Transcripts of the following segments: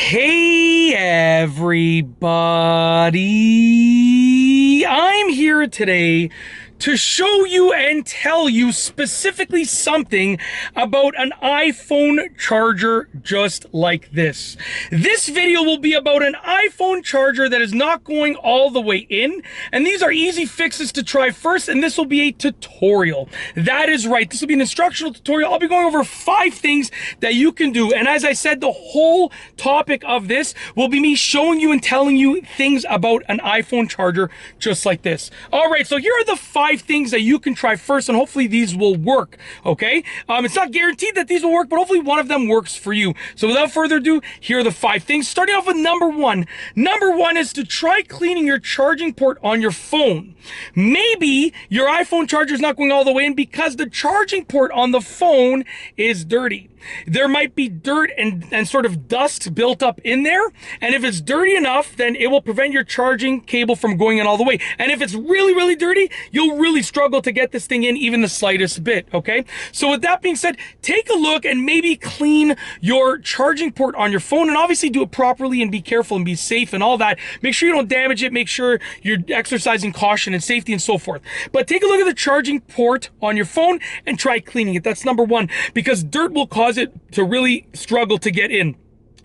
Hey everybody, I'm here today to show you and tell you specifically something about an iPhone charger just like this. This video will be about an iPhone charger that is not going all the way in, and these are easy fixes to try first, and this will be a tutorial. That is right, this will be an instructional tutorial. I'll be going over 5 things that you can do, and as I said, the whole topic of this will be me showing you and telling you things about an iPhone charger just like this. All right, so here are the 5 things that you can try first, and hopefully these will work, okay? It's not guaranteed that these will work, but hopefully one of them works for you. So without further ado, here are the 5 things. Starting off with number 1. Number 1 is to try cleaning your charging port on your phone. Maybe your iPhone charger is not going all the way in because the charging port on the phone is dirty. There might be dirt and sort of dust built up in there, and if it's dirty enough, then it will prevent your charging cable from going in all the way. And if it's really dirty, you'll really struggle to get this thing in even the slightest bit, okay? So with that being said, take a look and maybe clean your charging port on your phone, and obviously do it properly and be careful and be safe and all that. Make sure you don't damage it, make sure you're exercising caution and safety and so forth. But take a look at the charging port on your phone and try cleaning it. That's number 1, because dirt will cause it to really struggle to get in.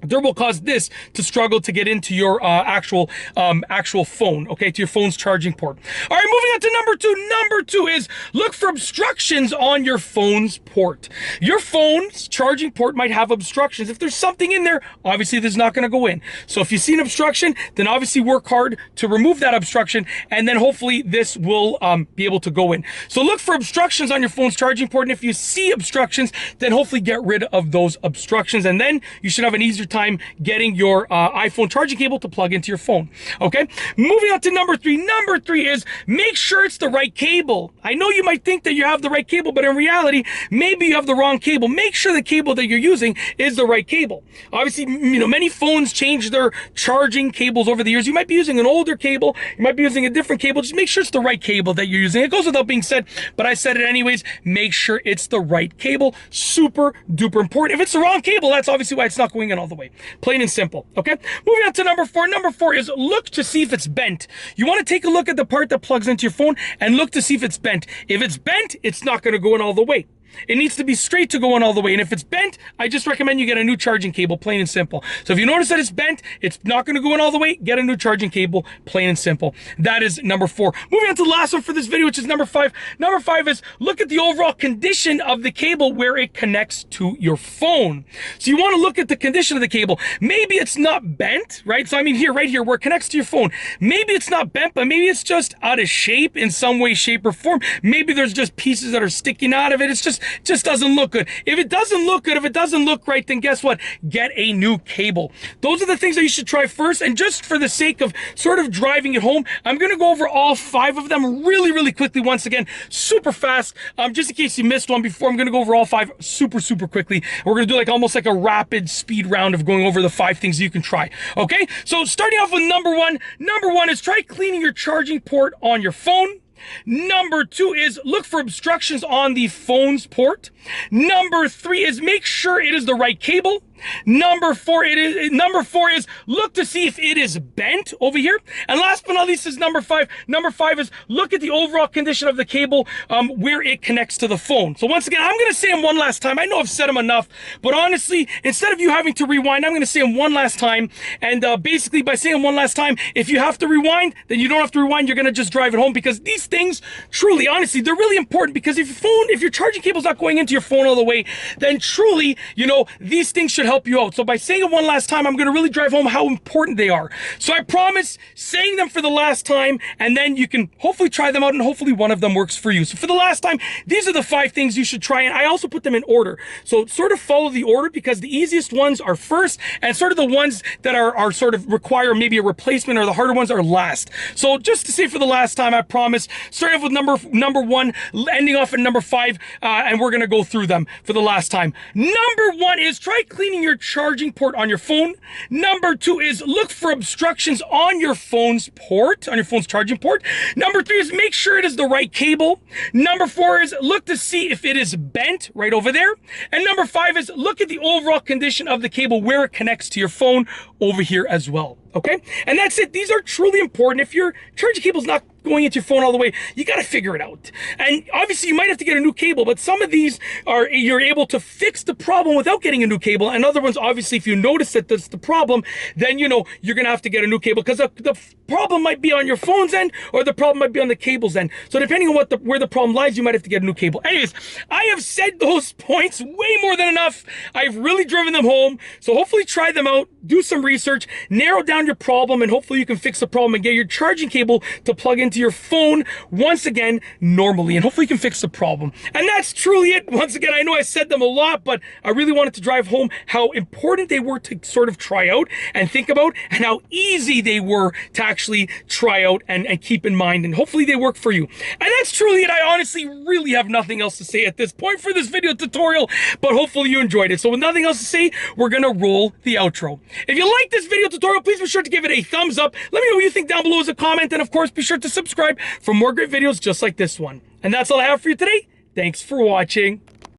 Dirt will cause this to struggle to get into your actual phone, okay, to your phone's charging port. All right, moving on to number 2. Number 2 is look for obstructions on your phone's port. Your phone's charging port might have obstructions. If there's something in there, obviously this is not going to go in. So if you see an obstruction, then obviously work hard to remove that obstruction, and then hopefully this will be able to go in. So look for obstructions on your phone's charging port, and if you see obstructions, then hopefully get rid of those obstructions, and then you should have an easier time getting your iPhone charging cable to plug into your phone. Okay, moving on to number 3. Number 3 is make sure it's the right cable. I know you might think that you have the right cable, but in reality, maybe you have the wrong cable. Make sure the cable that you're using is the right cable. Obviously, you know, many phones change their charging cables over the years. You might be using an older cable, you might be using a different cable. Just make sure it's the right cable that you're using. It goes without being said, but I said it anyways. Make sure it's the right cable. Super duper important. If it's the wrong cable, that's obviously why it's not going in all the way. Plain and simple, okay? Moving on to number 4. Number 4 is look to see if it's bent. You want to take a look at the part that plugs into your phone and look to see if it's bent. If it's bent, it's not going to go in all the way. It needs to be straight to go in all the way. And if it's bent, I just recommend you get a new charging cable, plain and simple. So if you notice that it's bent, it's not going to go in all the way, get a new charging cable, plain and simple. That is number 4. Moving on to the last one for this video, which is number 5. Number 5 is look at the overall condition of the cable where it connects to your phone. So you want to look at the condition of the cable. Maybe it's not bent, right? So I mean here, right here, where it connects to your phone. Maybe it's not bent, but maybe it's just out of shape in some way, shape, or form. Maybe there's just pieces that are sticking out of it. It's just doesn't look good. If it doesn't look good, if it doesn't look right, then guess what? Get a new cable. Those are the things that you should try first. And just for the sake of sort of driving it home, I'm going to go over all 5 of them really quickly once again, super fast. Just in case you missed one before, I'm going to go over all 5 super quickly. We're going to do like almost like a rapid speed round of going over the 5 things you can try. Okay, so starting off with number 1. Number 1 is try cleaning your charging port on your phone. Number 2 is look for obstructions on the phone's port. Number 3 is make sure it is the right cable. Number 4 is look to see if it is bent over here. And last but not least is number 5. Number 5 is look at the overall condition of the cable where it connects to the phone. So once again, I'm going to say them one last time. I know I've said them enough, but honestly, instead of you having to rewind, I'm going to say them one last time. And basically by saying them one last time, if you have to rewind, then you don't have to rewind. You're going to just drive it home, because these things, truly, honestly, they're really important. Because if your charging cable's not going into your phone all the way, then truly, you know, these things should help you out. So by saying it one last time, I'm going to really drive home how important they are. So I promise saying them for the last time, and then you can hopefully try them out, and hopefully one of them works for you. So for the last time, these are the 5 things you should try, and I also put them in order. So sort of follow the order, because the easiest ones are first, and sort of the ones that are sort of require maybe a replacement, or the harder ones are last. So just to say for the last time, I promise, starting off with number 1, ending off at number 5, and we're going to go through them for the last time. Number 1 is try cleaning finding your charging port on your phone. Number 2 is look for obstructions on your phone's port, on your phone's charging port. Number 3 is make sure it is the right cable. Number 4 is look to see if it is bent right over there. And number 5 is look at the overall condition of the cable where it connects to your phone over here as well. Okay, and that's it. These are truly important. If your charging cable is not going into your phone all the way, you got to figure it out. And obviously you might have to get a new cable, but some of these are, you're able to fix the problem without getting a new cable. And other ones, obviously, if you notice that that's the problem, then you know you're going to have to get a new cable, because the problem might be on your phone's end, or the problem might be on the cable's end. So depending on where the problem lies, you might have to get a new cable. Anyways, I have said those points way more than enough. I've really driven them home. So hopefully try them out, do some research, narrow down your problem, and hopefully you can fix the problem and get your charging cable to plug into your phone once again normally, and hopefully you can fix the problem. And that's truly it. Once again, I know I said them a lot, but I really wanted to drive home how important they were to sort of try out and think about, and how easy they were to actually try out and keep in mind, and hopefully they work for you. And that's truly it. I honestly really have nothing else to say at this point for this video tutorial, but hopefully you enjoyed it. So with nothing else to say, we're gonna roll the outro. If you like this video tutorial, please be sure to give it a thumbs up. Let me know what you think down below as a comment, and of course be sure to subscribe for more great videos just like this one. And that's all I have for you today. Thanks for watching.